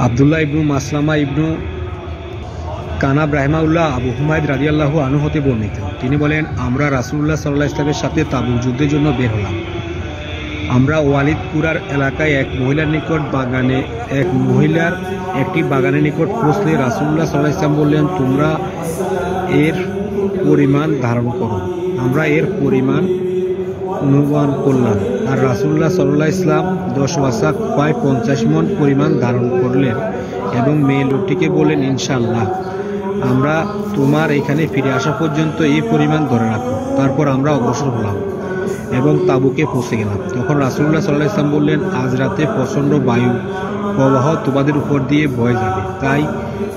আব্দুল্লাহ ইবনু মাসলামা ইবনু কানাব রাহিমাহুল্লাহ আবু হুমায়দ রাদিয়াল্লাহু আনহু হতে বর্ণিত। তিনি বলেন, আমরা রাসূলুল্লাহ সাল্লাল্লাহু আলাইহি ওয়াসাল্লামের সাথে তাবুক যুদ্ধের জন্য বের হলাম। আমরা ওয়ালিদপুরার এলাকায় একটি বাগানের নিকট পৌঁছলে রাসূলুল্লাহ সাল্লাল্লাহু আলাইহি ওয়াসাল্লাম বললেন, তোমরা এর পরিমাণ ধারণ করো। আমরা এর পরিমাণ অনুমান করলাম, আর রাসূলুল্লাহ সাল্লাল্লাহু আলাইহি ওয়াসাল্লাম 10 ওয়াসাক প্রায় 50 মণ পরিমাণ ধারণ করলেন এবং মেয়ে লোকটিকে বললেন, ইনশাআল্লাহ আমরা তোমার এখানে ফিরে আসা পর্যন্ত এই পরিমাণ ধরে রাখো। তারপর আমরা অগ্রসর হলাম এবং তাবুকে পৌঁছে গেলাম। তখন রাসূলুল্লাহ সাল্লাল্লাহু আলাইহি ওয়াসাল্লাম বললেন, আজ রাতে প্রচণ্ড বায়ু প্রবাহ তোমাদের উপর দিয়ে বয়ে যাবে, তাই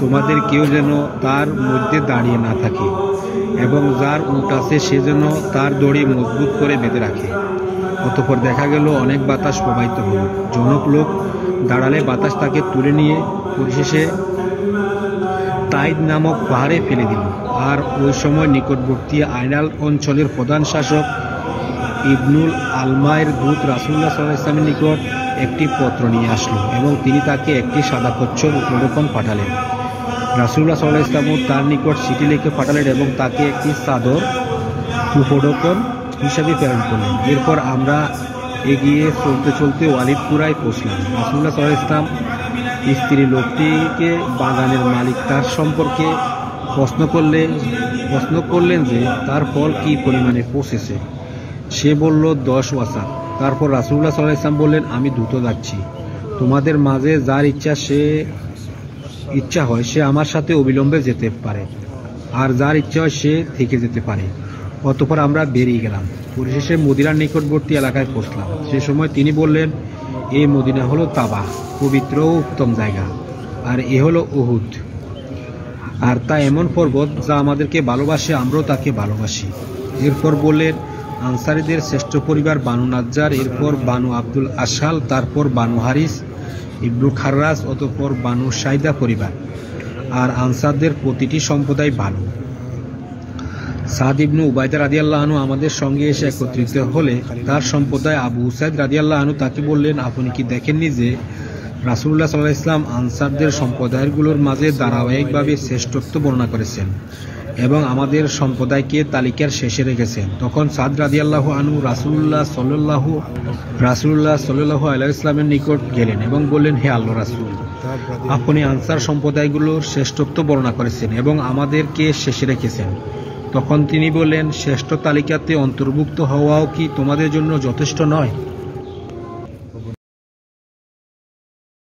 তোমাদের কেউ যেন তার মধ্যে দাঁড়িয়ে না থাকে এবং যার উট আছে সে যেন তার দড়ি মজবুত করে বেঁধে রাখে। অতঃপর দেখা গেল অনেক বাতাস প্রবাহিত হল। জনক লোক দাঁড়ালে বাতাস তাকে তুলে নিয়ে পরিশেষে তাইদ নামক পাহাড়ে ফেলে দিল। আর ওই সময় নিকটবর্তী আইনাল অঞ্চলের প্রধান শাসক ইবনুল আলমায়ের দূত রাসূলুল্লাহ সাল্লাল্লাহু আলাইহি ওয়াসাল্লামের নিকট একটি পত্র নিয়ে আসলো এবং তিনি তাকে একটি সাদা কচ্ছপ উপঢৌকন পাঠালেন। রাসূলুল্লাহ সাল্লাল্লাহু আলাইহি ওয়াসাল্লাম তার নিকট চিঠি লিখে পাঠালেন এবং তাকে একটি চাদর উপঢৌকন হিসাবে প্রেরণ করলেন। এরপর আমরা এগিয়ে চলতে চলতে ওয়ালিদপুরায় পৌঁছলাম। রাসূলুল্লাহ সাল্লাল্লাহু আলাইহি ওয়াসাল্লাম স্ত্রী লোকটিকে বাগানের মালিক তার সম্পর্কে প্রশ্ন করলেন যে তার ফল কি পরিমাণে পৌঁছেছে। সে বলল 10 ওয়াসাক। তারপর রাসূলুল্লাহ সাল্লাল্লাহু আলাইহি ওয়াসাল্লাম বললেন, আমি দ্রুত যাচ্ছি। তোমাদের মাঝে যার ইচ্ছা হয় সে আমার সাথে অবিলম্বে যেতে পারে, আর যার ইচ্ছা হয় সে থেকে যেতে পারে। অতঃপর আমরা বেরিয়ে গেলাম। পরিশেষে মদিনার নিকটবর্তী এলাকায় পৌঁছলাম। সে সময় তিনি বললেন, এই মদিনা হলো তাবা, পবিত্র ও উত্তম জায়গা, আর এ হলো উহুদ, আর তা এমন পর্বত যা আমাদেরকে ভালোবাসে, আমরাও তাকে ভালোবাসি। এরপর বললেন, আনসারীদের শ্রেষ্ঠ পরিবার বানু নাজ্জার, এরপর বানু আব্দুল আশহাল, তারপর বানু হারিস ইবনু খাররাজ, অতঃপর বানু সাইদা পরিবার। আর আনসারদের প্রতিটি সম্প্রদায় ভালো। সাদ ইবনু উবাইদা রাদিয়াল্লাহু আনহু আমাদের সঙ্গে এসে একত্রিত হলে তার সম্প্রদায় আবু উসাইদ রাদিয়াল্লাহু আনহু তাকে বললেন, আপনি কি দেখেননি যে রাসূলুল্লাহ সাল্লাল্লাহু আলাইহি ওয়াসাল্লাম আনসারদের সম্প্রদায়গুলোর মাঝে ধারাবাহিকভাবে শ্রেষ্ঠত্ব বর্ণনা করেছেন এবং আমাদের সম্প্রদায়কে তালিকার শেষে রেখেছেন। তখন সাদ রাদিয়াল্লাহু আনহু রাসূলুল্লাহ সাল্লাল্লাহু আলাইহি ওয়াসাল্লামের নিকট গেলেন এবং বললেন, হে আল্লাহর রাসূল, আপনি আনসার সম্প্রদায়গুলোর শ্রেষ্ঠত্ব বর্ণনা করেছেন এবং আমাদেরকে শেষে রেখেছেন। তখন তিনি বললেন, শ্রেষ্ঠ তালিকাতে অন্তর্ভুক্ত হওয়াও কি তোমাদের জন্য যথেষ্ট নয়?